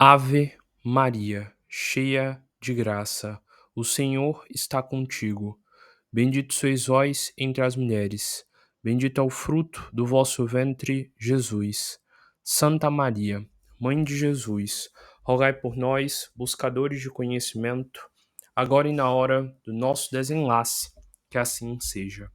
Ave Maria, cheia de graça, o Senhor está contigo. Bendito sois vós entre as mulheres, bendito é o fruto do vosso ventre, Jesus. Santa Maria, Mãe de Jesus, rogai por nós, buscadores de conhecimento, agora e na hora do nosso desenlace, que assim seja.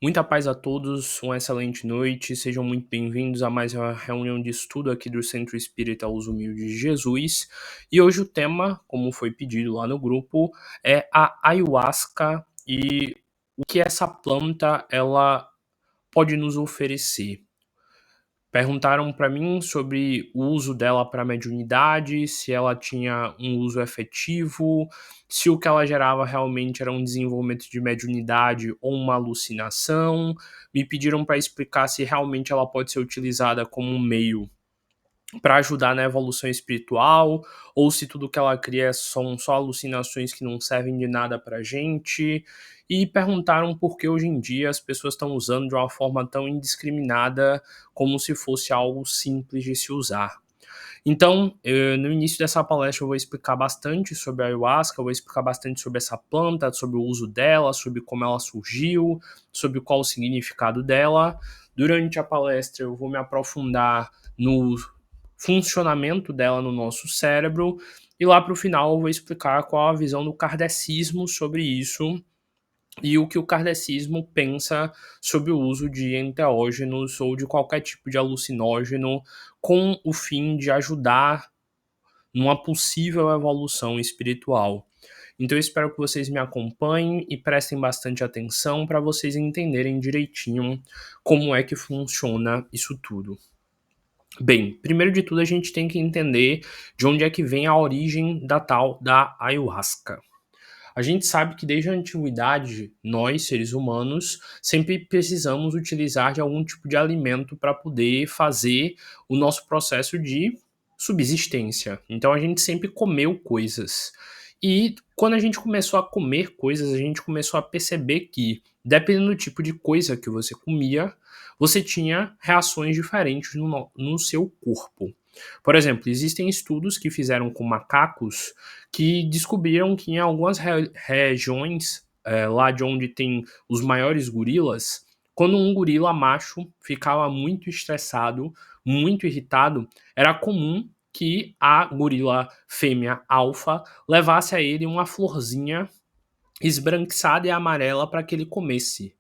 Muita paz a todos, uma excelente noite, sejam muito bem-vindos a mais uma reunião de estudo aqui do Centro Espírita Os Humildes de Jesus. E hoje o tema, como foi pedido lá no grupo, é a ayahuasca e o que essa planta ela pode nos oferecer. Perguntaram para mim sobre o uso dela para mediunidade, se ela tinha um uso efetivo, se o que ela gerava realmente era um desenvolvimento de mediunidade ou uma alucinação. Me pediram para explicar se realmente ela pode ser utilizada como um meio para ajudar na evolução espiritual, ou se tudo que ela cria são só alucinações que não servem de nada pra gente, e perguntaram por que hoje em dia as pessoas estão usando de uma forma tão indiscriminada, como se fosse algo simples de se usar. Então, no início dessa palestra eu vou explicar bastante sobre a ayahuasca, eu vou explicar bastante sobre essa planta, sobre o uso dela, sobre como ela surgiu, sobre qual o significado dela. Durante a palestra eu vou me aprofundar no funcionamento dela no nosso cérebro, e lá para o final eu vou explicar qual a visão do kardecismo sobre isso e o que o kardecismo pensa sobre o uso de enteógenos ou de qualquer tipo de alucinógeno com o fim de ajudar numa possível evolução espiritual. Então eu espero que vocês me acompanhem e prestem bastante atenção para vocês entenderem direitinho como é que funciona isso tudo. Bem, primeiro de tudo a gente tem que entender de onde é que vem a origem da tal da ayahuasca. A gente sabe que desde a antiguidade, nós, seres humanos, sempre precisamos utilizar de algum tipo de alimento para poder fazer o nosso processo de subsistência. Então a gente sempre comeu coisas. E quando a gente começou a comer coisas, a gente começou a perceber que, dependendo do tipo de coisa que você comia, você tinha reações diferentes no seu corpo. Por exemplo, existem estudos que fizeram com macacos que descobriram que em algumas regiões, lá de onde tem os maiores gorilas, quando um gorila macho ficava muito estressado, muito irritado, era comum que a gorila fêmea alfa levasse a ele uma florzinha esbranquiçada e amarela para que ele comesse.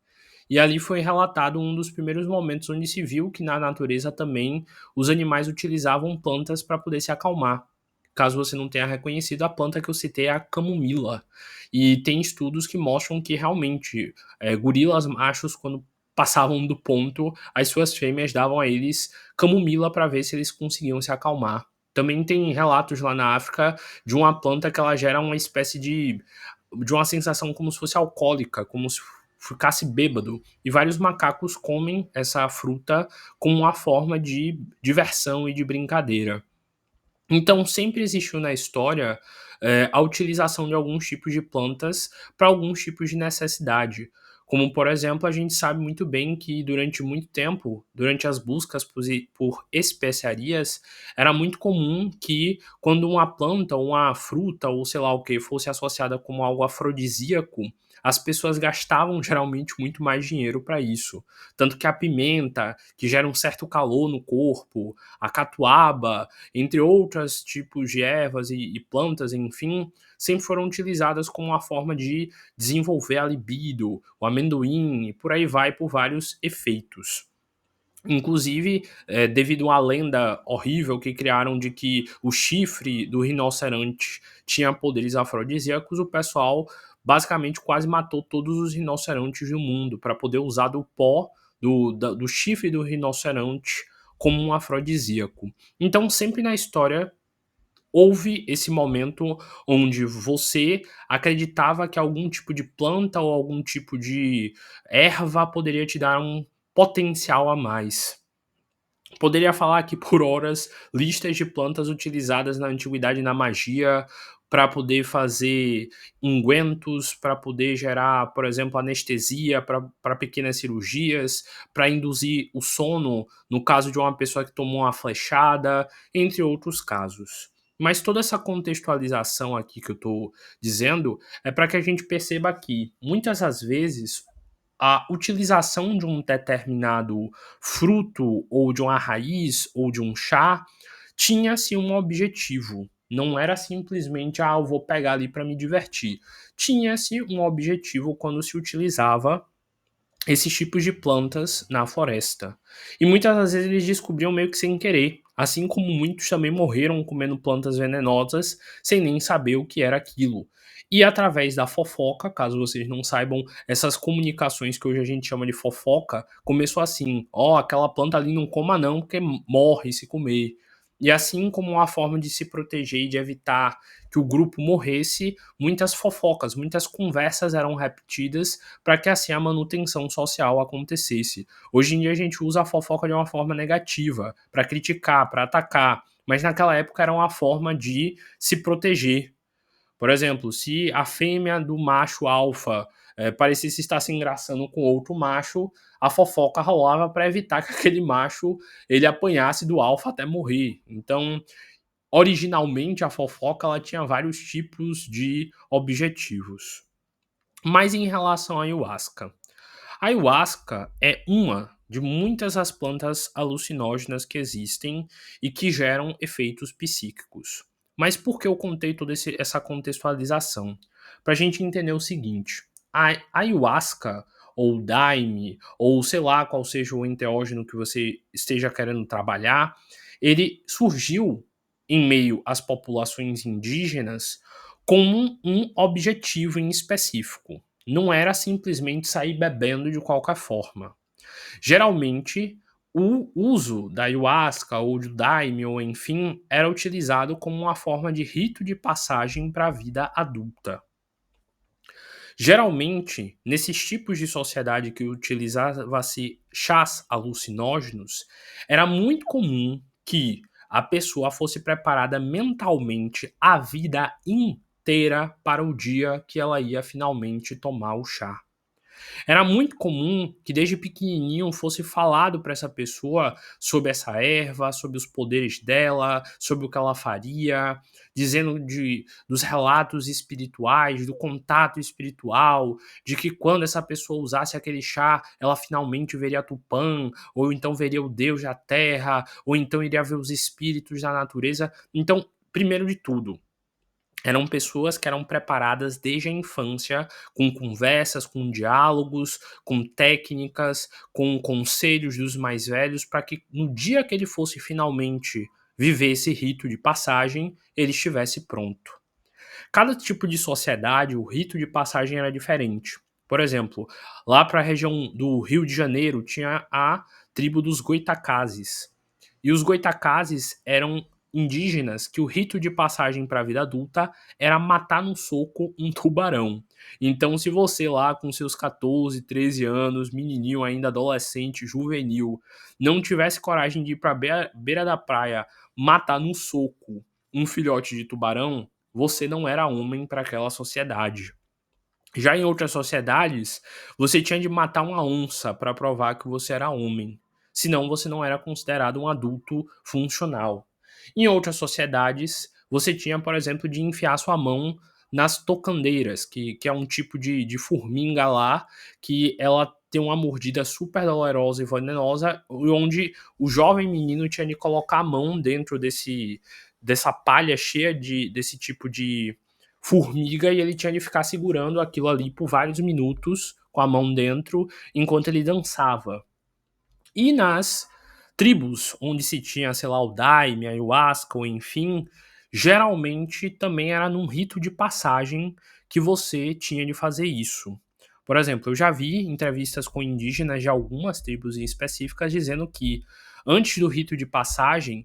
E ali foi relatado um dos primeiros momentos onde se viu que na natureza também os animais utilizavam plantas para poder se acalmar. Caso você não tenha reconhecido, a planta que eu citei é a camomila. E tem estudos que mostram que realmente gorilas machos, quando passavam do ponto, as suas fêmeas davam a eles camomila para ver se eles conseguiam se acalmar. Também tem relatos lá na África de uma planta que ela gera uma espécie de uma sensação como se fosse alcoólica, como se ficasse bêbado. E vários macacos comem essa fruta como uma forma de diversão e de brincadeira. Então, sempre existiu na história a utilização de alguns tipos de plantas para alguns tipos de necessidade. Como, por exemplo, a gente sabe muito bem que durante muito tempo, durante as buscas por especiarias, era muito comum que quando uma planta, ou uma fruta, ou sei lá o que, fosse associada como algo afrodisíaco, as pessoas gastavam geralmente muito mais dinheiro para isso. Tanto que a pimenta, que gera um certo calor no corpo, a catuaba, entre outros tipos de ervas e plantas, enfim, sempre foram utilizadas como uma forma de desenvolver a libido, o amendoim, e por aí vai, por vários efeitos. Inclusive, devido a uma lenda horrível que criaram de que o chifre do rinoceronte tinha poderes afrodisíacos, o pessoal basicamente quase matou todos os rinocerontes do mundo para poder usar do pó do chifre do rinoceronte como um afrodisíaco. Então, sempre na história houve esse momento onde você acreditava que algum tipo de planta ou algum tipo de erva poderia te dar um potencial a mais. Poderia falar aqui por horas listas de plantas utilizadas na antiguidade na magia, para poder fazer ungüentos, para poder gerar, por exemplo, anestesia para pequenas cirurgias, para induzir o sono no caso de uma pessoa que tomou uma flechada, entre outros casos. Mas toda essa contextualização aqui que eu estou dizendo é para que a gente perceba que, muitas das vezes, a utilização de um determinado fruto, ou de uma raiz, ou de um chá, tinha-se um objetivo. Não era simplesmente, eu vou pegar ali para me divertir. Tinha-se um objetivo quando se utilizava esses tipos de plantas na floresta. E muitas das vezes eles descobriam meio que sem querer, assim como muitos também morreram comendo plantas venenosas sem nem saber o que era aquilo. E através da fofoca, caso vocês não saibam, essas comunicações que hoje a gente chama de fofoca, começou assim: aquela planta ali não coma não, porque morre se comer. E assim como uma forma de se proteger e de evitar que o grupo morresse, muitas fofocas, muitas conversas eram repetidas para que assim a manutenção social acontecesse. Hoje em dia a gente usa a fofoca de uma forma negativa, para criticar, para atacar, mas naquela época era uma forma de se proteger. Por exemplo, se a fêmea do macho alfa parecesse estar se engraçando com outro macho, a fofoca rolava para evitar que aquele macho ele apanhasse do alfa até morrer. Então, originalmente a fofoca ela tinha vários tipos de objetivos. Mas em relação à ayahuasca, a ayahuasca é uma de muitas das plantas alucinógenas que existem e que geram efeitos psíquicos. Mas por que eu contei toda essa contextualização? Para a gente entender o seguinte: a ayahuasca, ou daime, ou sei lá qual seja o enteógeno que você esteja querendo trabalhar, ele surgiu em meio às populações indígenas com um objetivo em específico. Não era simplesmente sair bebendo de qualquer forma. Geralmente, o uso da ayahuasca ou do daime, ou enfim, era utilizado como uma forma de rito de passagem para a vida adulta. Geralmente, nesses tipos de sociedade que utilizava-se chás alucinógenos, era muito comum que a pessoa fosse preparada mentalmente a vida inteira para o dia que ela ia finalmente tomar o chá. Era muito comum que desde pequenininho fosse falado para essa pessoa sobre essa erva, sobre os poderes dela, sobre o que ela faria, dizendo dos relatos espirituais, do contato espiritual, de que quando essa pessoa usasse aquele chá, ela finalmente veria Tupã, ou então veria o Deus da terra, ou então iria ver os espíritos da natureza. Então, primeiro de tudo, eram pessoas que eram preparadas desde a infância, com conversas, com diálogos, com técnicas, com conselhos dos mais velhos, para que no dia que ele fosse finalmente viver esse rito de passagem, ele estivesse pronto. Cada tipo de sociedade, o rito de passagem era diferente. Por exemplo, lá para a região do Rio de Janeiro tinha a tribo dos Goitacazes. E os Goitacazes eram indígenas que o rito de passagem para a vida adulta era matar no soco um tubarão. Então, se você lá com seus 14, 13 anos, menininho ainda adolescente, juvenil, não tivesse coragem de ir para a beira da praia matar no soco um filhote de tubarão, você não era homem para aquela sociedade. Já em outras sociedades, você tinha de matar uma onça para provar que você era homem. Senão, você não era considerado um adulto funcional. Em outras sociedades, você tinha, por exemplo, de enfiar sua mão nas tocandeiras, que é um tipo de formiga lá, que ela tem uma mordida super dolorosa e venenosa, onde o jovem menino tinha de colocar a mão dentro dessa palha cheia desse tipo de formiga, e ele tinha de ficar segurando aquilo ali por vários minutos com a mão dentro enquanto ele dançava. E nas tribos onde se tinha, sei lá, o daime, a ayahuasca ou enfim, geralmente também era num rito de passagem que você tinha de fazer isso. Por exemplo, eu já vi entrevistas com indígenas de algumas tribos específicas dizendo que antes do rito de passagem,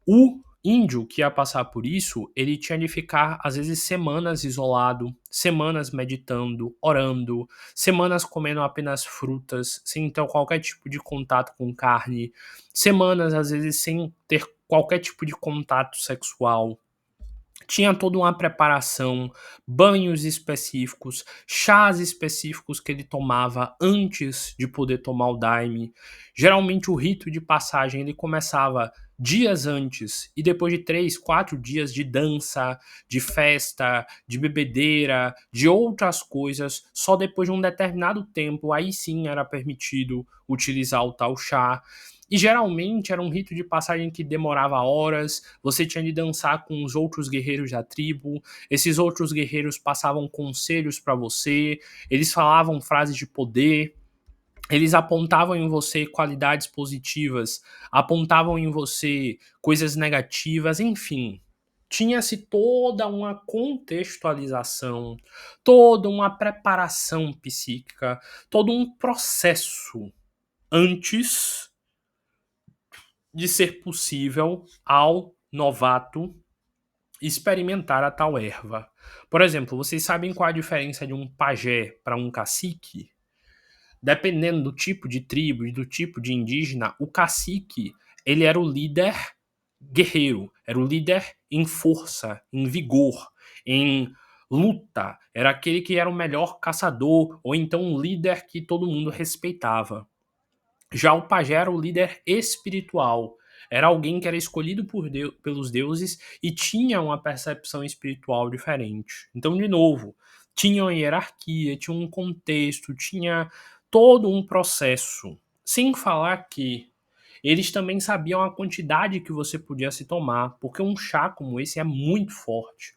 o índio que ia passar por isso, ele tinha de ficar, às vezes, semanas isolado, semanas meditando, orando, semanas comendo apenas frutas, sem ter qualquer tipo de contato com carne, semanas, às vezes, sem ter qualquer tipo de contato sexual. Tinha toda uma preparação, banhos específicos, chás específicos que ele tomava antes de poder tomar o daime. Geralmente o rito de passagem ele começava dias antes e depois de 3, 4 dias de dança, de festa, de bebedeira, de outras coisas, só depois de um determinado tempo aí sim era permitido utilizar o tal chá. E geralmente era um rito de passagem que demorava horas, você tinha de dançar com os outros guerreiros da tribo, esses outros guerreiros passavam conselhos para você, eles falavam frases de poder, eles apontavam em você qualidades positivas, apontavam em você coisas negativas, enfim. Tinha-se toda uma contextualização, toda uma preparação psíquica, todo um processo antes de ser possível ao novato experimentar a tal erva. Por exemplo, vocês sabem qual a diferença de um pajé para um cacique? Dependendo do tipo de tribo e do tipo de indígena, o cacique ele era o líder guerreiro, era o líder em força, em vigor, em luta, era aquele que era o melhor caçador, ou então um líder que todo mundo respeitava. Já o pajé era o líder espiritual. Era alguém que era escolhido pelos deuses e tinha uma percepção espiritual diferente. Então, de novo, tinha uma hierarquia, tinha um contexto, tinha todo um processo. Sem falar que eles também sabiam a quantidade que você podia se tomar, porque um chá como esse é muito forte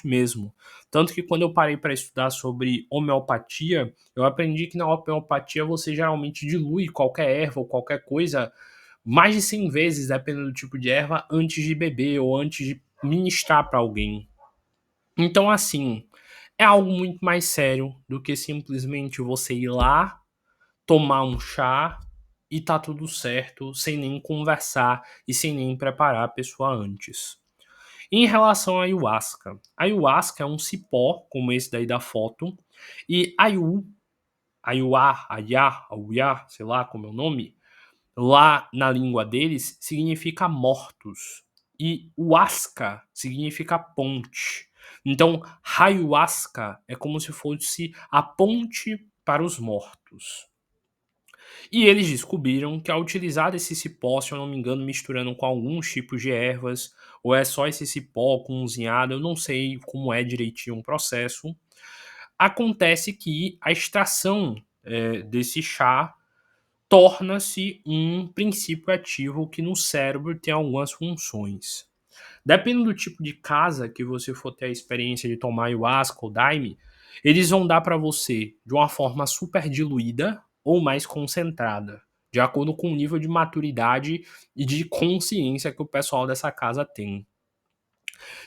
mesmo. Tanto que quando eu parei para estudar sobre homeopatia, eu aprendi que na homeopatia você geralmente dilui qualquer erva ou qualquer coisa mais de 100 vezes, dependendo do tipo de erva, antes de beber ou antes de ministrar para alguém. Então, assim, é algo muito mais sério do que simplesmente você ir lá, tomar um chá e tá tudo certo, sem nem conversar e sem nem preparar a pessoa antes. Em relação à ayahuasca, a ayahuasca é um cipó, como esse daí da foto, e ayuá, sei lá como é o nome, lá na língua deles significa mortos. E huasca significa ponte. Então, ayahuasca é como se fosse a ponte para os mortos. E eles descobriram que ao utilizar esse cipó, se eu não me engano, misturando com alguns tipos de ervas, ou é só esse cipó cozinhado, eu não sei como é direitinho o processo, acontece que a extração desse chá torna-se um princípio ativo que no cérebro tem algumas funções. Dependendo do tipo de casa que você for ter a experiência de tomar ayahuasca ou daime, eles vão dar para você de uma forma super diluída ou mais concentrada, de acordo com o nível de maturidade e de consciência que o pessoal dessa casa tem.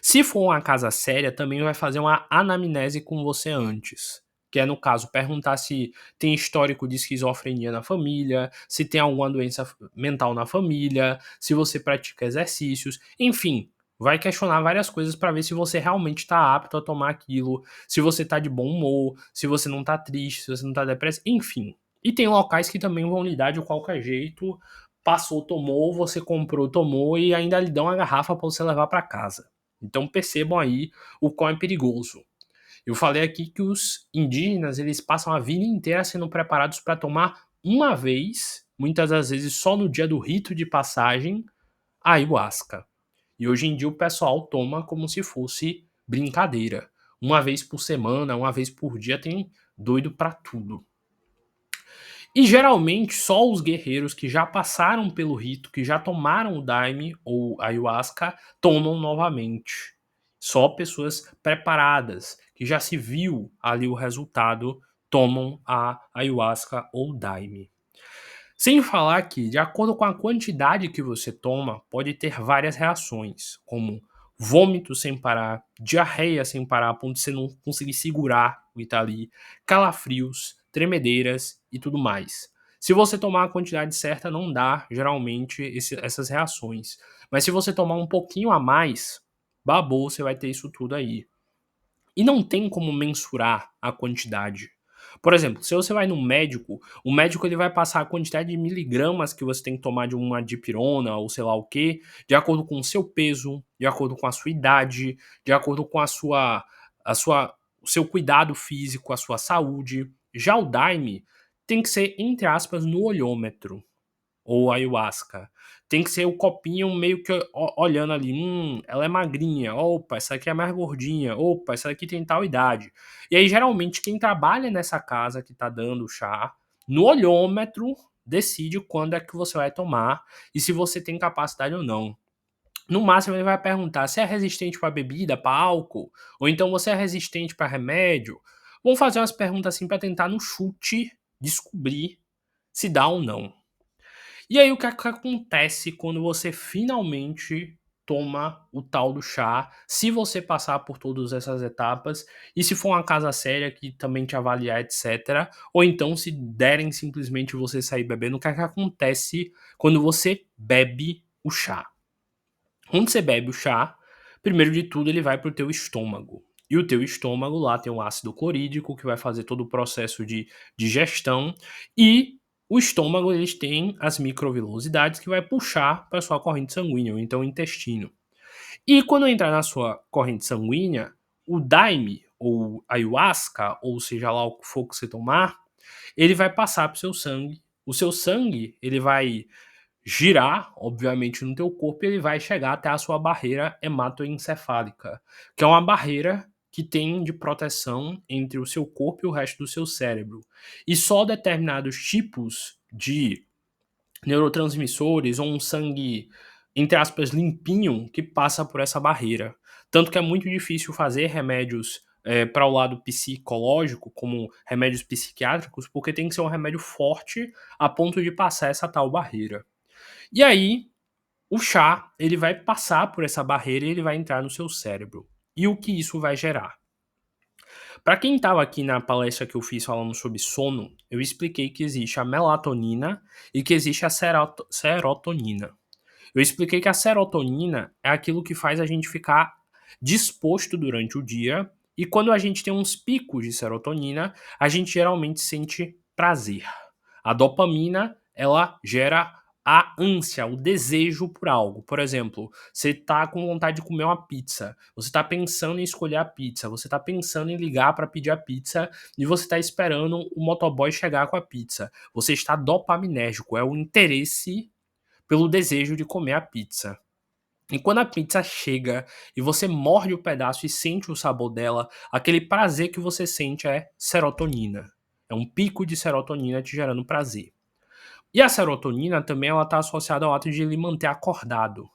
Se for uma casa séria, também vai fazer uma anamnese com você antes. Que é, no caso, perguntar se tem histórico de esquizofrenia na família, se tem alguma doença mental na família, se você pratica exercícios, enfim, vai questionar várias coisas para ver se você realmente está apto a tomar aquilo, se você está de bom humor, se você não está triste, se você não está depressivo, enfim. E tem locais que também vão lidar de qualquer jeito, passou, tomou, você comprou, tomou e ainda lhe dão uma garrafa para você levar para casa. Então percebam aí o quão é perigoso. Eu falei aqui que os indígenas eles passam a vida inteira sendo preparados para tomar uma vez, muitas das vezes só no dia do rito de passagem, a ayahuasca. E hoje em dia o pessoal toma como se fosse brincadeira. Uma vez por semana, uma vez por dia, tem doido para tudo. E geralmente só os guerreiros que já passaram pelo rito, que já tomaram o daime ou ayahuasca, tomam novamente. Só pessoas preparadas, que já se viu ali o resultado, tomam a ayahuasca ou daime. Sem falar que, de acordo com a quantidade que você toma, pode ter várias reações, como vômito sem parar, diarreia sem parar, a ponto de você não conseguir segurar o que tá ali, calafrios, tremedeiras e tudo mais. Se você tomar a quantidade certa, não dá, geralmente, essas reações. Mas se você tomar um pouquinho a mais, babou, você vai ter isso tudo aí. E não tem como mensurar a quantidade. Por exemplo, se você vai no médico, o médico ele vai passar a quantidade de miligramas que você tem que tomar de uma dipirona ou sei lá o quê, de acordo com o seu peso, de acordo com a sua idade, de acordo com o seu cuidado físico, a sua saúde. Já o Daime tem que ser, entre aspas, no olhômetro ou ayahuasca. Tem que ser o copinho meio que olhando ali, ela é magrinha, opa, essa aqui é mais gordinha, opa, essa aqui tem tal idade. E aí, geralmente, quem trabalha nessa casa que tá dando o chá, no olhômetro, decide quando é que você vai tomar e se você tem capacidade ou não. No máximo, ele vai perguntar se é resistente para bebida, para álcool, ou então você é resistente para remédio. Vamos fazer umas perguntas assim para tentar, no chute, descobrir se dá ou não. E aí, o que é que acontece quando você finalmente toma o tal do chá, se você passar por todas essas etapas, e se for uma casa séria que também te avaliar, etc. Ou então, se derem simplesmente você sair bebendo, o que é que acontece quando você bebe o chá? Quando você bebe o chá, primeiro de tudo ele vai para o teu estômago. E o teu estômago lá tem um ácido clorídrico que vai fazer todo o processo de digestão e o estômago eles têm as microvilosidades que vai puxar para sua corrente sanguínea, ou então o intestino. E quando entrar na sua corrente sanguínea, o daime ou ayahuasca, ou seja lá o que for que você tomar, ele vai passar para o seu sangue. O seu sangue, ele vai girar, obviamente, no teu corpo, e ele vai chegar até a sua barreira hematoencefálica, que é uma barreira que tem de proteção entre o seu corpo e o resto do seu cérebro. E só determinados tipos de neurotransmissores ou um sangue, entre aspas, limpinho, que passa por essa barreira. Tanto que é muito difícil fazer remédios para o lado psicológico, como remédios psiquiátricos, porque tem que ser um remédio forte a ponto de passar essa tal barreira. E aí, o chá, ele vai passar por essa barreira e ele vai entrar no seu cérebro. E o que isso vai gerar? Para quem estava aqui na palestra que eu fiz falando sobre sono, eu expliquei que existe a melatonina e que existe a serotonina. Eu expliquei que a serotonina é aquilo que faz a gente ficar disposto durante o dia, e quando a gente tem uns picos de serotonina, a gente geralmente sente prazer. A dopamina, ela gera a ânsia, o desejo por algo. Por exemplo, você tá com vontade de comer uma pizza, você tá pensando em escolher a pizza, você tá pensando em ligar para pedir a pizza e você tá esperando o motoboy chegar com a pizza. Você está dopaminérgico, é o interesse pelo desejo de comer a pizza. E quando a pizza chega e você morde o pedaço e sente o sabor dela, aquele prazer que você sente é serotonina. É um pico de serotonina te gerando prazer. E a serotonina também ela está associada ao ato de lhe manter acordado.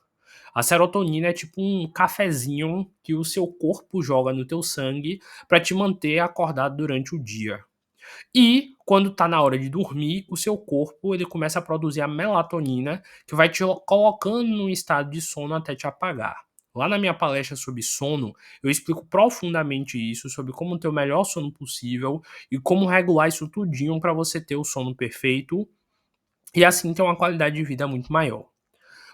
A serotonina é tipo um cafezinho que o seu corpo joga no teu sangue para te manter acordado durante o dia. E quando tá na hora de dormir, o seu corpo ele começa a produzir a melatonina, que vai te colocando num estado de sono até te apagar. Lá na minha palestra sobre sono, eu explico profundamente isso, sobre como ter o melhor sono possível e como regular isso tudinho para você ter o sono perfeito e assim ter uma qualidade de vida muito maior.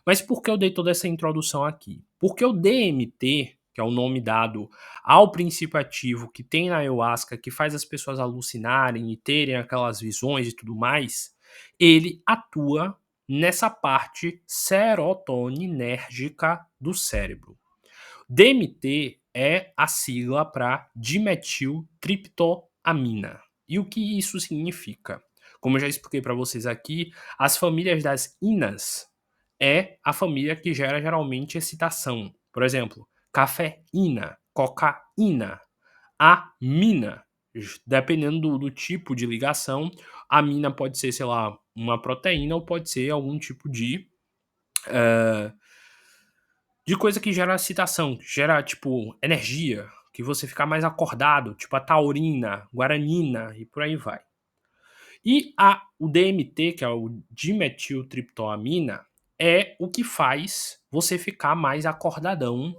Mas por que eu dei toda essa introdução aqui? Porque o DMT, que é o nome dado ao princípio ativo que tem na ayahuasca, que faz as pessoas alucinarem e terem aquelas visões e tudo mais, ele atua nessa parte serotoninérgica do cérebro. DMT é a sigla para dimetiltriptoamina. E o que isso significa? Como eu já expliquei para vocês aqui, as famílias das inas é a família que gera geralmente excitação. Por exemplo, cafeína, cocaína, amina. Dependendo do tipo de ligação, a amina pode ser, sei lá, uma proteína ou pode ser algum tipo de coisa que gera excitação, que gera, tipo, energia, que você fica mais acordado, tipo a taurina, guaranina e por aí vai. E o DMT, que é o dimetiltriptoamina, é o que faz você ficar mais acordadão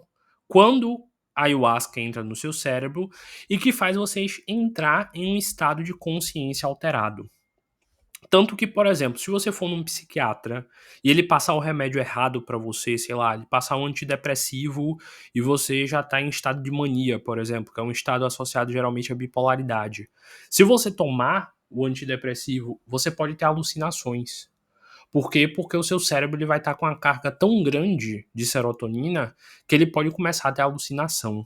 quando a ayahuasca entra no seu cérebro e que faz você entrar em um estado de consciência alterado. Tanto que, por exemplo, se você for num psiquiatra e ele passar o remédio errado pra você, sei lá, ele passar um antidepressivo e você já tá em estado de mania, por exemplo, que é um estado associado geralmente à bipolaridade. Se você tomar o antidepressivo, você pode ter alucinações. Por quê? Porque o seu cérebro ele vai estar com uma carga tão grande de serotonina que ele pode começar a ter alucinação.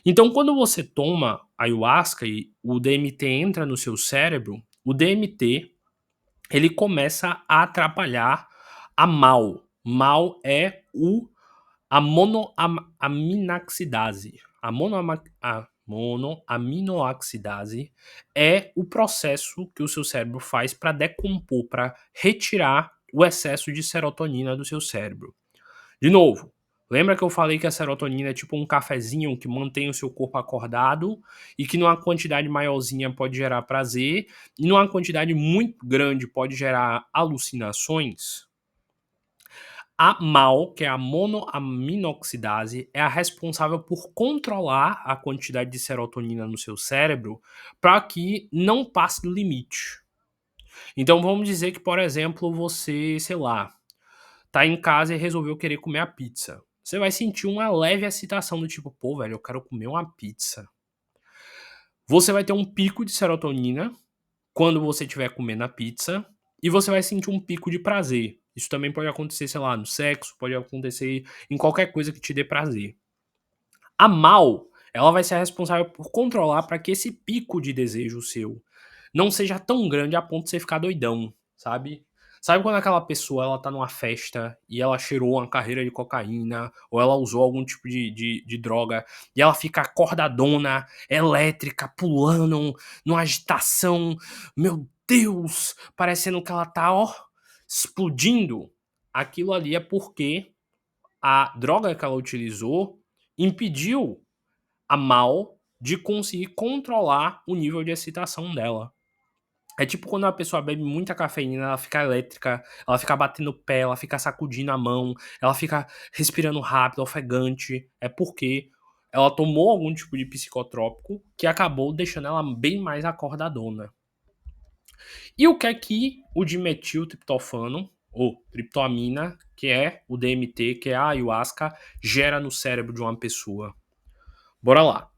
Então, quando você toma ayahuasca e o DMT entra no seu cérebro, o DMT ele começa a atrapalhar a MAO. MAO é a monoaminaxidase. A monoaminoaxidase é o processo que o seu cérebro faz para decompor, para retirar o excesso de serotonina do seu cérebro. De novo, lembra que eu falei que a serotonina é tipo um cafezinho que mantém o seu corpo acordado e que numa quantidade maiorzinha pode gerar prazer e numa quantidade muito grande pode gerar alucinações? A MAO, que é a monoaminoxidase, é a responsável por controlar a quantidade de serotonina no seu cérebro para que não passe do limite. Então vamos dizer que, por exemplo, você, sei lá, tá em casa e resolveu querer comer a pizza. Você vai sentir uma leve excitação do tipo, pô, velho, eu quero comer uma pizza. Você vai ter um pico de serotonina quando você estiver comendo a pizza e você vai sentir um pico de prazer. Isso também pode acontecer, sei lá, no sexo, pode acontecer em qualquer coisa que te dê prazer. A MAO, ela vai ser a responsável por controlar para que esse pico de desejo seu não seja tão grande a ponto de você ficar doidão, sabe? Sabe quando aquela pessoa ela tá numa festa e ela cheirou uma carreira de cocaína ou ela usou algum tipo de droga e ela fica acordadona, elétrica, pulando, numa agitação, meu Deus, parecendo que ela tá, ó, explodindo. Aquilo ali é porque a droga que ela utilizou impediu a MAO de conseguir controlar o nível de excitação dela. É tipo quando uma pessoa bebe muita cafeína, ela fica elétrica, ela fica batendo o pé, ela fica sacudindo a mão, ela fica respirando rápido, ofegante. É porque ela tomou algum tipo de psicotrópico que acabou deixando ela bem mais acordadona. E o que é que o dimetiltriptofano, ou triptoamina, que é o DMT, que é a ayahuasca, gera no cérebro de uma pessoa? Bora lá.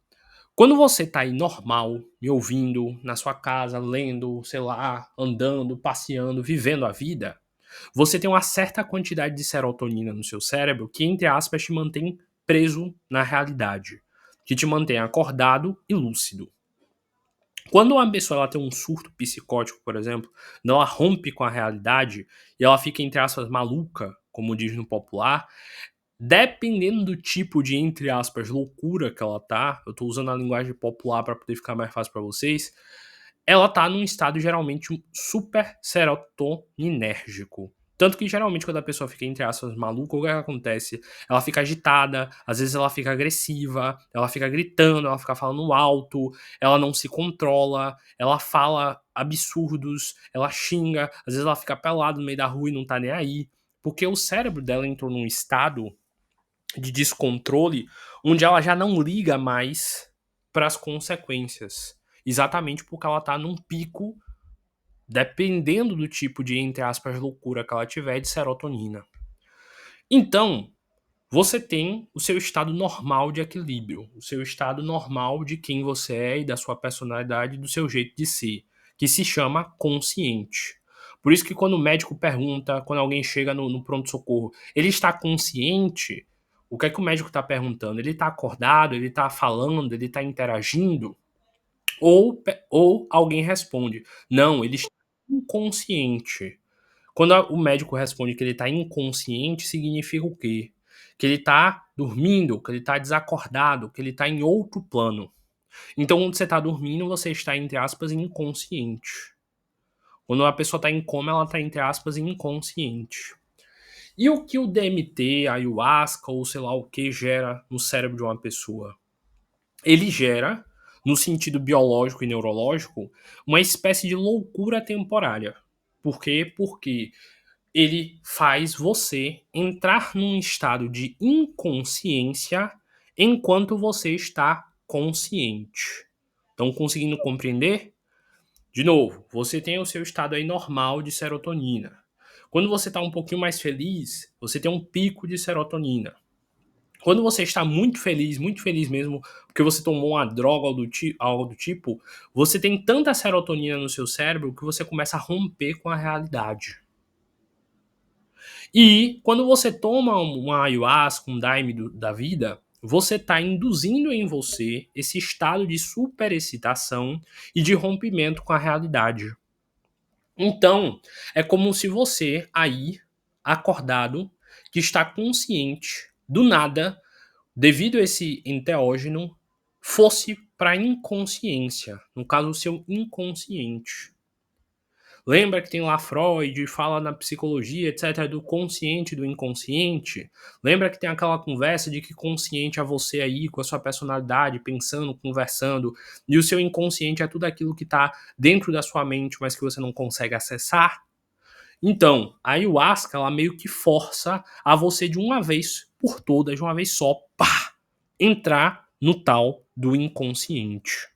Quando você tá aí normal, me ouvindo, na sua casa, lendo, sei lá, andando, passeando, vivendo a vida, você tem uma certa quantidade de serotonina no seu cérebro que, entre aspas, te mantém preso na realidade, que te mantém acordado e lúcido. Quando uma pessoa ela tem um surto psicótico, por exemplo, ela rompe com a realidade e ela fica, entre aspas, maluca, como diz no popular, dependendo do tipo de, entre aspas, loucura que ela tá, eu tô usando a linguagem popular para poder ficar mais fácil para vocês, ela tá num estado geralmente super serotoninérgico. Tanto que geralmente quando a pessoa fica, entre aspas, maluca, o que acontece? Ela fica agitada, às vezes ela fica agressiva, ela fica gritando, ela fica falando alto, ela não se controla, ela fala absurdos, ela xinga, às vezes ela fica pelada no meio da rua e não tá nem aí. Porque o cérebro dela entrou num estado de descontrole, onde ela já não liga mais para as consequências. Exatamente porque ela tá num pico, dependendo do tipo de, entre aspas, loucura que ela tiver, de serotonina. Então, você tem o seu estado normal de equilíbrio, o seu estado normal de quem você é e da sua personalidade, do seu jeito de ser, que se chama consciente. Por isso que quando o médico pergunta, quando alguém chega no pronto-socorro, ele está consciente? O que é que o médico está perguntando? Ele está acordado? Ele está falando? Ele está interagindo? Ou alguém responde, não, ele está inconsciente. Quando o médico responde que ele está inconsciente, significa o quê? Que ele está dormindo, que ele está desacordado, que ele está em outro plano. Então, quando você está dormindo, você está, entre aspas, inconsciente. Quando a pessoa está em coma, ela está, entre aspas, inconsciente. E o que o DMT, a ayahuasca ou sei lá o que gera no cérebro de uma pessoa? Ele gera, no sentido biológico e neurológico, uma espécie de loucura temporária. Por quê? Porque ele faz você entrar num estado de inconsciência enquanto você está consciente. Estão conseguindo compreender? De novo, você tem o seu estado aí normal de serotonina. Quando você está um pouquinho mais feliz, você tem um pico de serotonina. Quando você está muito feliz mesmo, porque você tomou uma droga ou algo do tipo, você tem tanta serotonina no seu cérebro que você começa a romper com a realidade. E quando você toma uma ayahuasca, um daime da vida, você está induzindo em você esse estado de superexcitação e de rompimento com a realidade. Então, é como se você aí, acordado, que está consciente, do nada, devido a esse enteógeno, fosse para a inconsciência, no caso, o seu inconsciente. Lembra que tem lá Freud, fala na psicologia, etc., do consciente e do inconsciente? Lembra que tem aquela conversa de que consciente é você aí, com a sua personalidade, pensando, conversando, e o seu inconsciente é tudo aquilo que está dentro da sua mente, mas que você não consegue acessar? Então, a ayahuasca, ela meio que força a você de uma vez por todas, de uma vez só, pá, entrar no tal do inconsciente.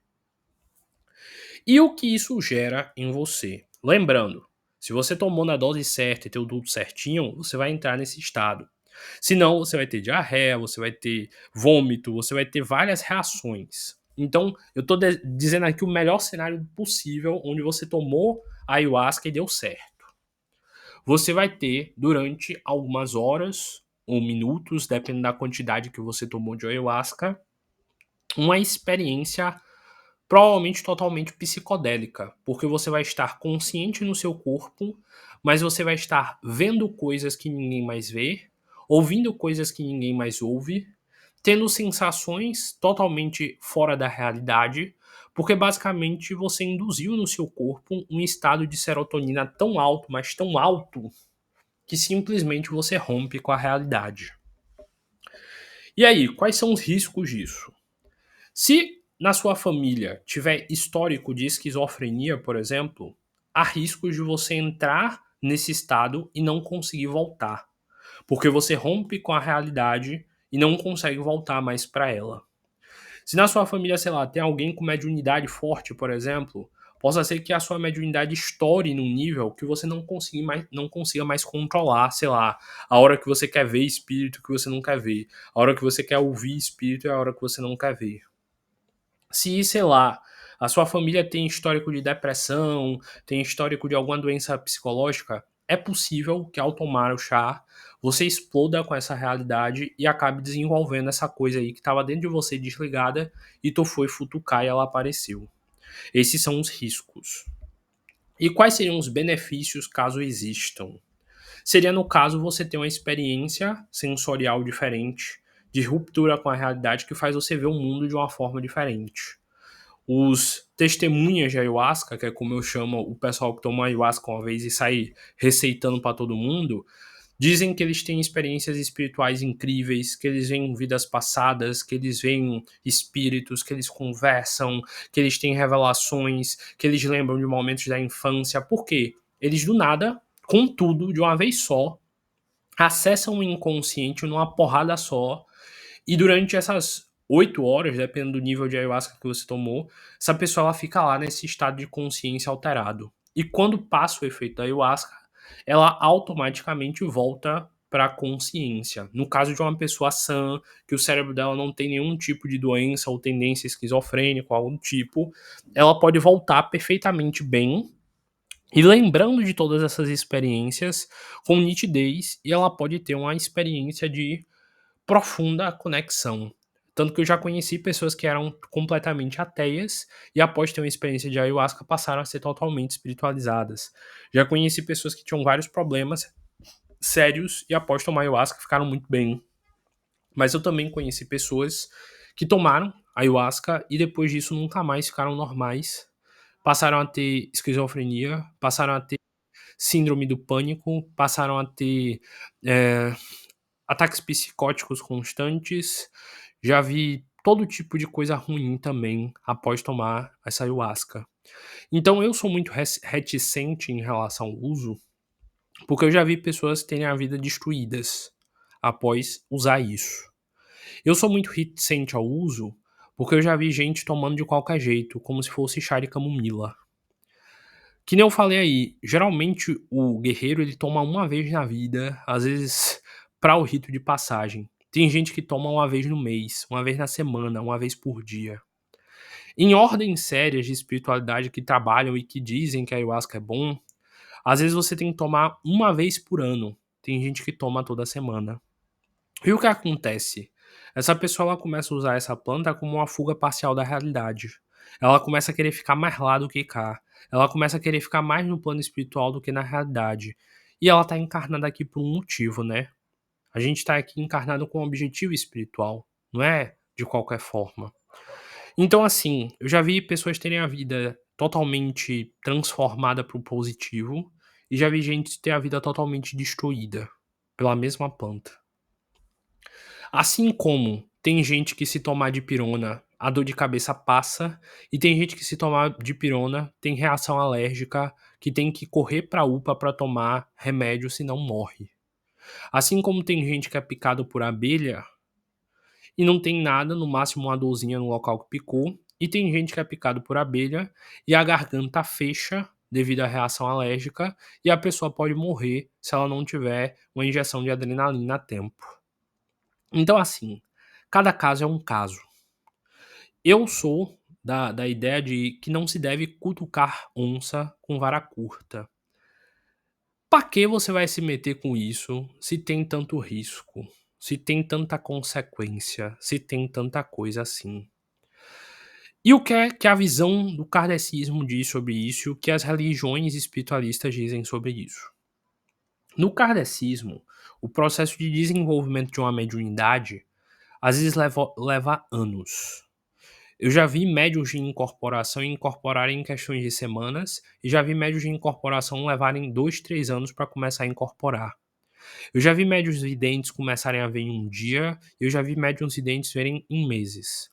E o que isso gera em você? Lembrando, se você tomou na dose certa e deu tudo certinho, você vai entrar nesse estado. Senão, você vai ter diarreia, você vai ter vômito, você vai ter várias reações. Então, eu estou dizendo aqui o melhor cenário possível onde você tomou a ayahuasca e deu certo. Você vai ter, durante algumas horas ou minutos, dependendo da quantidade que você tomou de ayahuasca, uma experiência provavelmente totalmente psicodélica, porque você vai estar consciente no seu corpo, mas você vai estar vendo coisas que ninguém mais vê, ouvindo coisas que ninguém mais ouve, tendo sensações totalmente fora da realidade, porque basicamente você induziu no seu corpo um estado de serotonina tão alto, mas tão alto, que simplesmente você rompe com a realidade. E aí, quais são os riscos disso? Se na sua família tiver histórico de esquizofrenia, por exemplo, há riscos de você entrar nesse estado e não conseguir voltar, porque você rompe com a realidade e não consegue voltar mais para ela. Se na sua família, sei lá, tem alguém com mediunidade forte, por exemplo, possa ser que a sua mediunidade estoure num nível que você não consiga mais controlar, sei lá, a hora que você quer ver espírito que você não quer ver, a hora que você quer ouvir espírito é a hora que você não quer ver. Se, sei lá, a sua família tem histórico de depressão, tem histórico de alguma doença psicológica, é possível que ao tomar o chá você exploda com essa realidade e acabe desenvolvendo essa coisa aí que estava dentro de você desligada e tu foi futucar e ela apareceu. Esses são os riscos. E quais seriam os benefícios caso existam? Seria no caso você ter uma experiência sensorial diferente, de ruptura com a realidade que faz você ver o mundo de uma forma diferente. Os testemunhas de ayahuasca, que é como eu chamo o pessoal que toma ayahuasca uma vez e sai receitando para todo mundo, dizem que eles têm experiências espirituais incríveis, que eles veem vidas passadas, que eles veem espíritos, que eles conversam, que eles têm revelações, que eles lembram de momentos da infância. Por quê? Eles do nada, com tudo, de uma vez só, acessam o inconsciente numa porrada só e durante essas 8 horas, dependendo do nível de ayahuasca que você tomou, essa pessoa ela fica lá nesse estado de consciência alterado. E quando passa o efeito da ayahuasca, ela automaticamente volta para a consciência. No caso de uma pessoa sã, que o cérebro dela não tem nenhum tipo de doença ou tendência esquizofrênica, algum tipo, ela pode voltar perfeitamente bem e lembrando de todas essas experiências com nitidez, e ela pode ter uma experiência de profunda conexão. Tanto que eu já conheci pessoas que eram completamente ateias e após ter uma experiência de ayahuasca passaram a ser totalmente espiritualizadas. Já conheci pessoas que tinham vários problemas sérios e após tomar ayahuasca ficaram muito bem. Mas eu também conheci pessoas que tomaram ayahuasca e depois disso nunca mais ficaram normais. Passaram a ter esquizofrenia, passaram a ter síndrome do pânico, passaram a ter eh, ataques psicóticos constantes, já vi todo tipo de coisa ruim também após tomar essa ayahuasca. Então eu sou muito reticente em relação ao uso, porque eu já vi pessoas terem a vida destruídas após usar isso. Eu sou muito reticente ao uso, porque eu já vi gente tomando de qualquer jeito, como se fosse chá de camomila. Que nem eu falei aí, geralmente o guerreiro ele toma uma vez na vida, às vezes para o rito de passagem. Tem gente que toma uma vez no mês, uma vez na semana, uma vez por dia. Em ordens sérias de espiritualidade que trabalham e que dizem que a ayahuasca é bom, às vezes você tem que tomar uma vez por ano. Tem gente que toma toda semana. E o que acontece? Essa pessoa ela começa a usar essa planta como uma fuga parcial da realidade. Ela começa a querer ficar mais lá do que cá. Ela começa a querer ficar mais no plano espiritual do que na realidade. E ela tá encarnada aqui por um motivo, né? A gente tá aqui encarnado com um objetivo espiritual, não é de qualquer forma. Então, assim, eu já vi pessoas terem a vida totalmente transformada para o positivo e já vi gente ter a vida totalmente destruída pela mesma planta. Assim como tem gente que se tomar dipirona, a dor de cabeça passa, e tem gente que se tomar dipirona tem reação alérgica, que tem que correr pra UPA pra tomar remédio, senão morre. Assim como tem gente que é picado por abelha e não tem nada, no máximo uma dorzinha no local que picou, e tem gente que é picado por abelha e a garganta fecha devido à reação alérgica e a pessoa pode morrer se ela não tiver uma injeção de adrenalina a tempo. Então, assim, cada caso é um caso. Eu sou da ideia de que não se deve cutucar onça com vara curta. Pra que você vai se meter com isso se tem tanto risco? Se tem tanta consequência? Se tem tanta coisa assim? E o que é que a visão do kardecismo diz sobre isso e o que as religiões espiritualistas dizem sobre isso? No kardecismo, o processo de desenvolvimento de uma mediunidade às vezes leva anos. Eu já vi médiuns de incorporação incorporarem em questões de semanas e já vi médiuns de incorporação levarem 2, 3 anos para começar a incorporar. Eu já vi médiuns videntes começarem a ver em um dia, e eu já vi médiuns videntes verem em meses.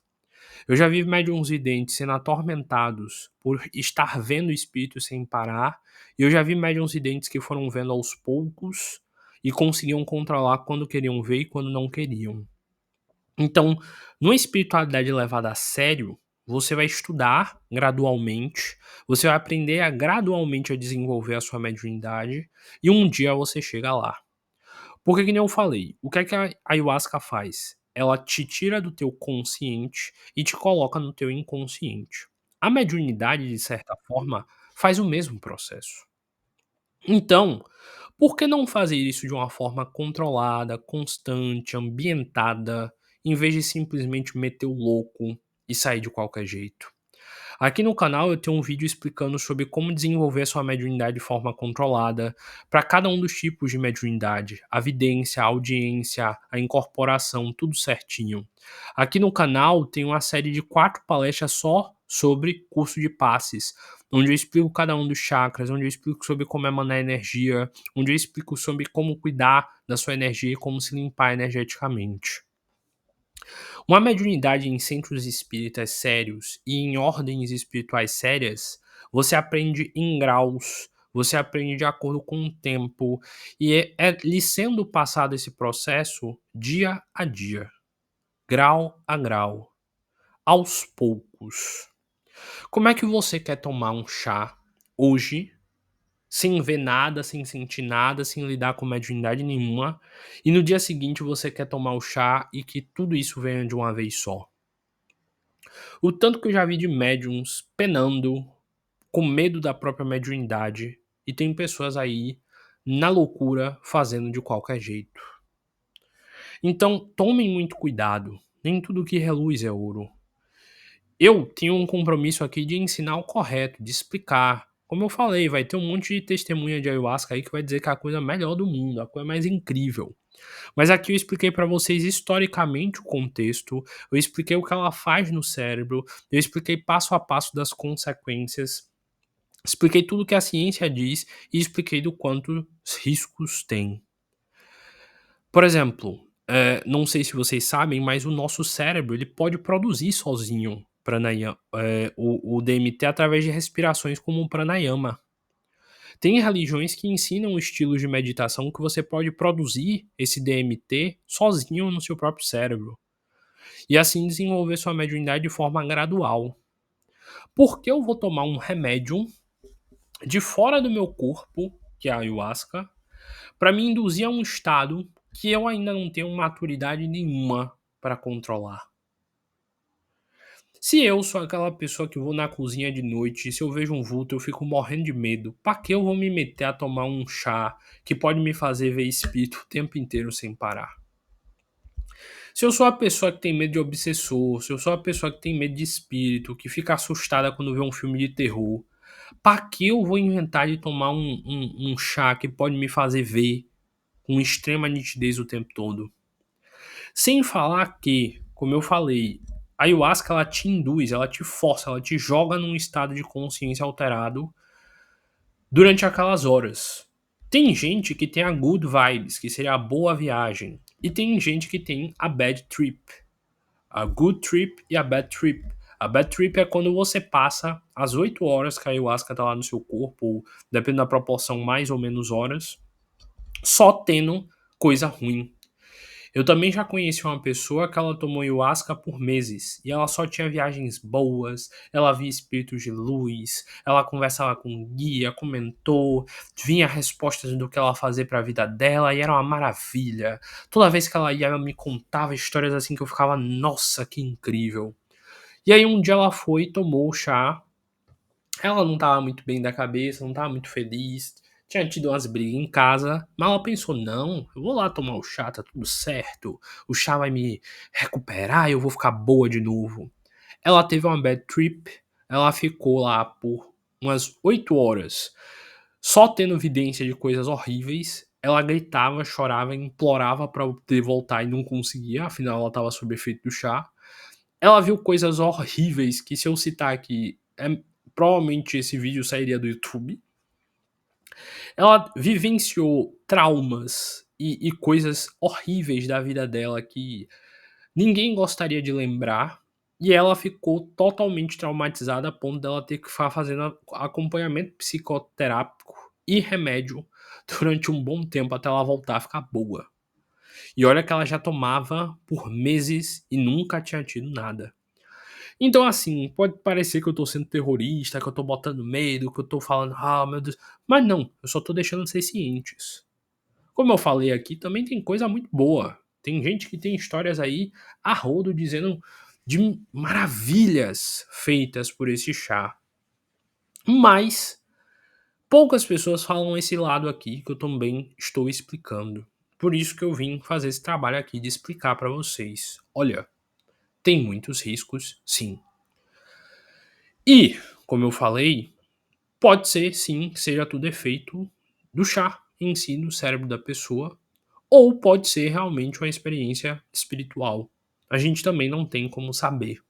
Eu já vi médiuns videntes sendo atormentados por estar vendo espíritos sem parar, e eu já vi médiuns videntes que foram vendo aos poucos e conseguiam controlar quando queriam ver e quando não queriam. Então, numa espiritualidade levada a sério, você vai estudar gradualmente, você vai aprender a gradualmente a desenvolver a sua mediunidade e um dia você chega lá. Porque que nem eu falei, o que é que a ayahuasca faz? Ela te tira do teu consciente e te coloca no teu inconsciente. A mediunidade, de certa forma, faz o mesmo processo. Então, por que não fazer isso de uma forma controlada, constante, ambientada, em vez de simplesmente meter o louco e sair de qualquer jeito? Aqui no canal eu tenho um vídeo explicando sobre como desenvolver a sua mediunidade de forma controlada para cada um dos tipos de mediunidade, a vidência, a audiência, a incorporação, tudo certinho. Aqui no canal tem uma série de 4 palestras só sobre curso de passes, onde eu explico cada um dos chakras, onde eu explico sobre como emanar energia, onde eu explico sobre como cuidar da sua energia e como se limpar energeticamente. Uma mediunidade em centros espíritas sérios e em ordens espirituais sérias, você aprende em graus, você aprende de acordo com o tempo, e é lhe sendo passado esse processo dia a dia, grau a grau, aos poucos. Como é que você quer tomar um chá hoje, sem ver nada, sem sentir nada, sem lidar com mediunidade nenhuma, e no dia seguinte você quer tomar o chá e que tudo isso venha de uma vez só? O tanto que eu já vi de médiums penando, com medo da própria mediunidade, e tem pessoas aí na loucura fazendo de qualquer jeito. Então, tomem muito cuidado. Nem tudo que reluz é ouro. Eu tenho um compromisso aqui de ensinar o correto, de explicar. Como eu falei, vai ter um monte de testemunha de ayahuasca aí que vai dizer que é a coisa melhor do mundo, a coisa mais incrível. Mas aqui eu expliquei para vocês historicamente o contexto, eu expliquei o que ela faz no cérebro, eu expliquei passo a passo das consequências, expliquei tudo que a ciência diz e expliquei do quanto riscos tem. Por exemplo, não sei se vocês sabem, mas o nosso cérebro ele pode produzir sozinho o DMT através de respirações como o pranayama. Tem religiões que ensinam estilos de meditação que você pode produzir esse DMT sozinho no seu próprio cérebro. E assim desenvolver sua mediunidade de forma gradual. Por que eu vou tomar um remédio de fora do meu corpo, que é a ayahuasca, para me induzir a um estado que eu ainda não tenho maturidade nenhuma para controlar. Se eu sou aquela pessoa que vou na cozinha de noite e se eu vejo um vulto eu fico morrendo de medo, pra que eu vou me meter a tomar um chá que pode me fazer ver espírito o tempo inteiro sem parar? Se eu sou a pessoa que tem medo de obsessor, se eu sou a pessoa que tem medo de espírito, que fica assustada quando vê um filme de terror, pra que eu vou inventar de tomar um chá que pode me fazer ver com extrema nitidez o tempo todo? Sem falar que, como eu falei, a ayahuasca ela te induz, ela te força, ela te joga num estado de consciência alterado durante aquelas horas. Tem gente que tem a good vibes, que seria a boa viagem, e tem gente que tem a bad trip. A good trip e a bad trip. A bad trip é quando você passa as 8 horas que a ayahuasca tá lá no seu corpo, ou dependendo da proporção, mais ou menos horas, só tendo coisa ruim. Eu também já conheci uma pessoa que ela tomou ayahuasca por meses e ela só tinha viagens boas, ela via espíritos de luz, ela conversava com o guia, com o mentor, vinha respostas do que ela fazia para a vida dela e era uma maravilha. Toda vez que ela ia, ela me contava histórias assim que eu ficava, nossa, que incrível. E aí um dia ela foi e tomou o chá. Ela não estava muito bem da cabeça, não estava muito feliz. Tinha tido umas brigas em casa, mas ela pensou: não, eu vou lá tomar o chá, tá tudo certo. O chá vai me recuperar e eu vou ficar boa de novo. Ela teve uma bad trip, ela ficou lá por umas 8 horas, só tendo evidência de coisas horríveis. Ela gritava, chorava, implorava pra poder voltar e não conseguia, afinal ela tava sob efeito do chá. Ela viu coisas horríveis que, se eu citar aqui, provavelmente esse vídeo sairia do YouTube. Ela vivenciou traumas e coisas horríveis da vida dela que ninguém gostaria de lembrar. E ela ficou totalmente traumatizada a ponto dela ter que ficar fazendo acompanhamento psicoterápico e remédio durante um bom tempo até ela voltar a ficar boa. E olha que ela já tomava por meses e nunca tinha tido nada. Então, assim, pode parecer que eu tô sendo terrorista, que eu tô botando medo, que eu tô falando, ah, meu Deus. Mas não, eu só tô deixando vocês cientes. Como eu falei aqui, também tem coisa muito boa. Tem gente que tem histórias aí a rodo dizendo de maravilhas feitas por esse chá. Mas poucas pessoas falam esse lado aqui que eu também estou explicando. Por isso que eu vim fazer esse trabalho aqui de explicar para vocês. Olha, tem muitos riscos, sim. E, como eu falei, pode ser sim que seja tudo efeito do chá em si no cérebro da pessoa, ou pode ser realmente uma experiência espiritual. A gente também não tem como saber.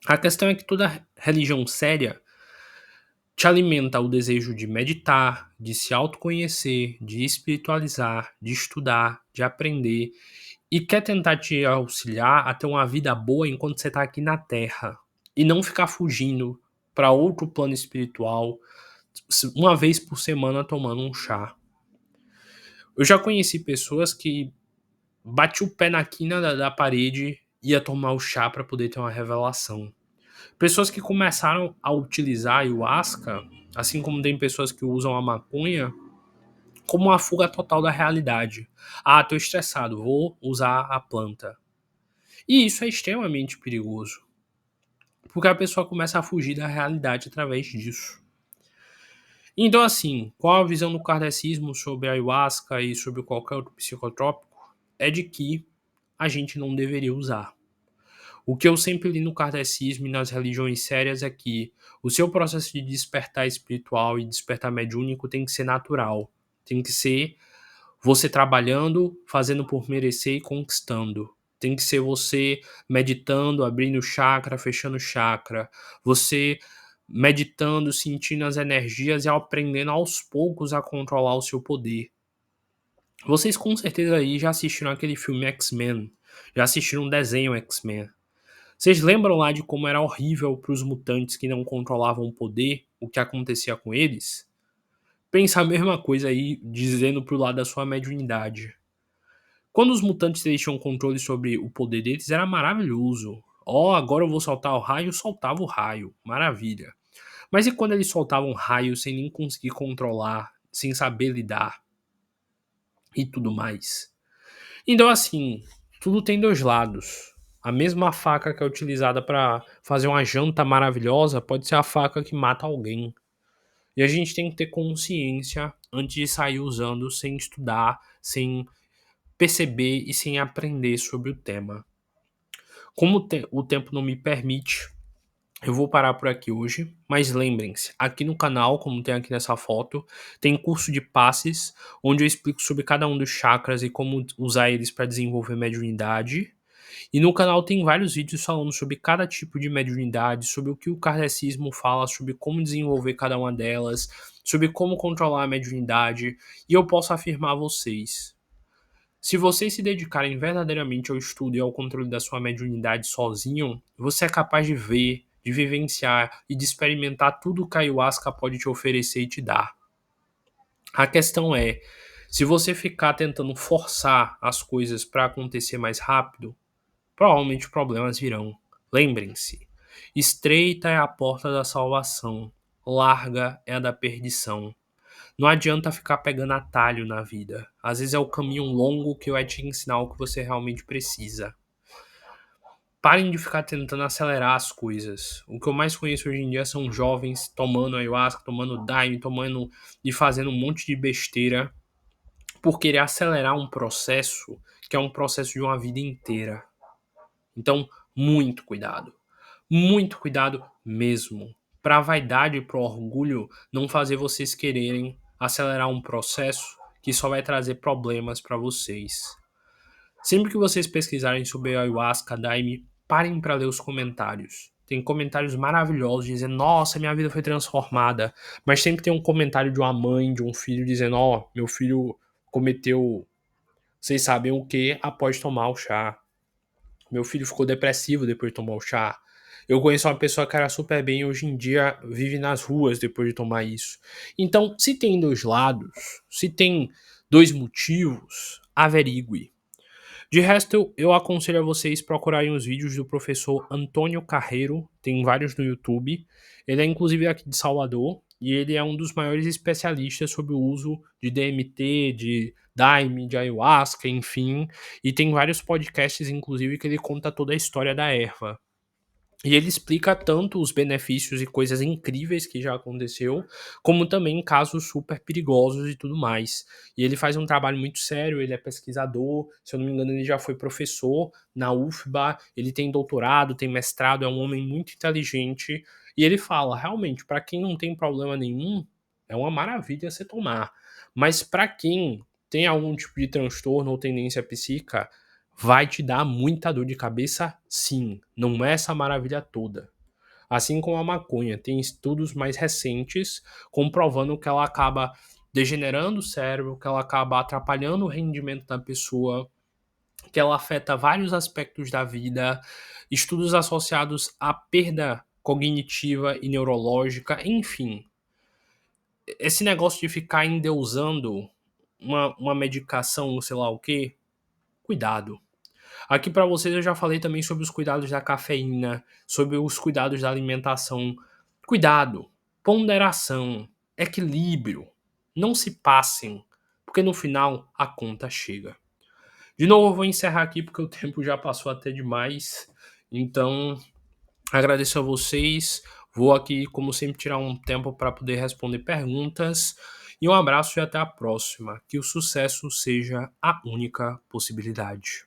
A questão é que toda religião séria te alimenta o desejo de meditar, de se autoconhecer, de espiritualizar, de estudar, de aprender e quer tentar te auxiliar a ter uma vida boa enquanto você está aqui na Terra e não ficar fugindo para outro plano espiritual uma vez por semana tomando um chá. Eu já conheci pessoas que bate o pé na quina da parede e ia tomar o chá para poder ter uma revelação. Pessoas que começaram a utilizar a ayahuasca, assim como tem pessoas que usam a maconha, como uma fuga total da realidade. Ah, tô estressado, vou usar a planta. E isso é extremamente perigoso, porque a pessoa começa a fugir da realidade através disso. Então, assim, qual a visão do kardecismo sobre a ayahuasca e sobre qualquer outro psicotrópico? É de que a gente não deveria usar. O que eu sempre li no kardecismo e nas religiões sérias é que o seu processo de despertar espiritual e despertar mediúnico tem que ser natural. Tem que ser você trabalhando, fazendo por merecer e conquistando. Tem que ser você meditando, abrindo chakra, fechando chakra. Você meditando, sentindo as energias e aprendendo aos poucos a controlar o seu poder. Vocês com certeza aí já assistiram aquele filme X-Men, já assistiram um desenho X-Men. Vocês lembram lá de como era horrível para os mutantes que não controlavam o poder, o que acontecia com eles? Pensa a mesma coisa aí, dizendo pro lado da sua mediunidade. Quando os mutantes eles tinham controle sobre o poder deles, era maravilhoso. Ó, agora eu vou soltar o raio, soltava o raio. Maravilha. Mas e quando ele soltava um raio sem nem conseguir controlar, sem saber lidar e tudo mais? Então, assim, tudo tem dois lados. A mesma faca que é utilizada para fazer uma janta maravilhosa pode ser a faca que mata alguém. E a gente tem que ter consciência antes de sair usando sem estudar, sem perceber e sem aprender sobre o tema. Como o tempo não me permite, eu vou parar por aqui hoje, mas lembrem-se, aqui no canal, como tem aqui nessa foto, tem curso de passes, onde eu explico sobre cada um dos chakras e como usar eles para desenvolver mediunidade. E no canal tem vários vídeos falando sobre cada tipo de mediunidade, sobre o que o kardecismo fala, sobre como desenvolver cada uma delas, sobre como controlar a mediunidade. E eu posso afirmar a vocês, se vocês se dedicarem verdadeiramente ao estudo e ao controle da sua mediunidade sozinho, você é capaz de ver, de vivenciar e de experimentar tudo o que a ayahuasca pode te oferecer e te dar. A questão é, se você ficar tentando forçar as coisas para acontecer mais rápido, provavelmente problemas virão. Lembrem-se, estreita é a porta da salvação, larga é a da perdição. Não adianta ficar pegando atalho na vida. Às vezes é o caminho longo que vai te ensinar o que você realmente precisa. Parem de ficar tentando acelerar as coisas. O que eu mais conheço hoje em dia são jovens tomando ayahuasca, tomando daime, tomando e fazendo um monte de besteira por querer acelerar um processo que é um processo de uma vida inteira. Então, muito cuidado mesmo. Para a vaidade e para o orgulho não fazer vocês quererem acelerar um processo que só vai trazer problemas para vocês. Sempre que vocês pesquisarem sobre ayahuasca, daime, parem para ler os comentários. Tem comentários maravilhosos dizendo: nossa, minha vida foi transformada. Mas sempre tem um comentário de uma mãe, de um filho dizendo: ó, meu filho cometeu, vocês sabem o que, após tomar o chá. Meu filho ficou depressivo depois de tomar o chá. Eu conheço uma pessoa que era super bem e hoje em dia vive nas ruas depois de tomar isso. Então, se tem dois lados, se tem dois motivos, averigue. De resto, eu aconselho a vocês procurarem os vídeos do professor Antônio Carreiro, tem vários no YouTube. Ele é inclusive aqui de Salvador e ele é um dos maiores especialistas sobre o uso de DMT, de Daime, de ayahuasca, enfim. E tem vários podcasts, inclusive, que ele conta toda a história da erva. E ele explica tanto os benefícios e coisas incríveis que já aconteceu, como também casos super perigosos e tudo mais. E ele faz um trabalho muito sério, ele é pesquisador, se eu não me engano, ele já foi professor na UFBA, ele tem doutorado, tem mestrado, é um homem muito inteligente. E ele fala, realmente, para quem não tem problema nenhum, é uma maravilha você tomar. Mas para quem tem algum tipo de transtorno ou tendência psíquica, vai te dar muita dor de cabeça, sim. Não é essa maravilha toda. Assim como a maconha, tem estudos mais recentes comprovando que ela acaba degenerando o cérebro, que ela acaba atrapalhando o rendimento da pessoa, que ela afeta vários aspectos da vida, estudos associados à perda cognitiva e neurológica, enfim. Esse negócio de ficar endeusando uma medicação, sei lá o quê, cuidado. Aqui para vocês eu já falei também sobre os cuidados da cafeína, sobre os cuidados da alimentação. Cuidado, ponderação, equilíbrio. Não se passem, porque no final a conta chega. De novo, eu vou encerrar aqui porque o tempo já passou até demais. Então, agradeço a vocês. Vou aqui, como sempre, tirar um tempo para poder responder perguntas. E um abraço e até a próxima. Que o sucesso seja a única possibilidade.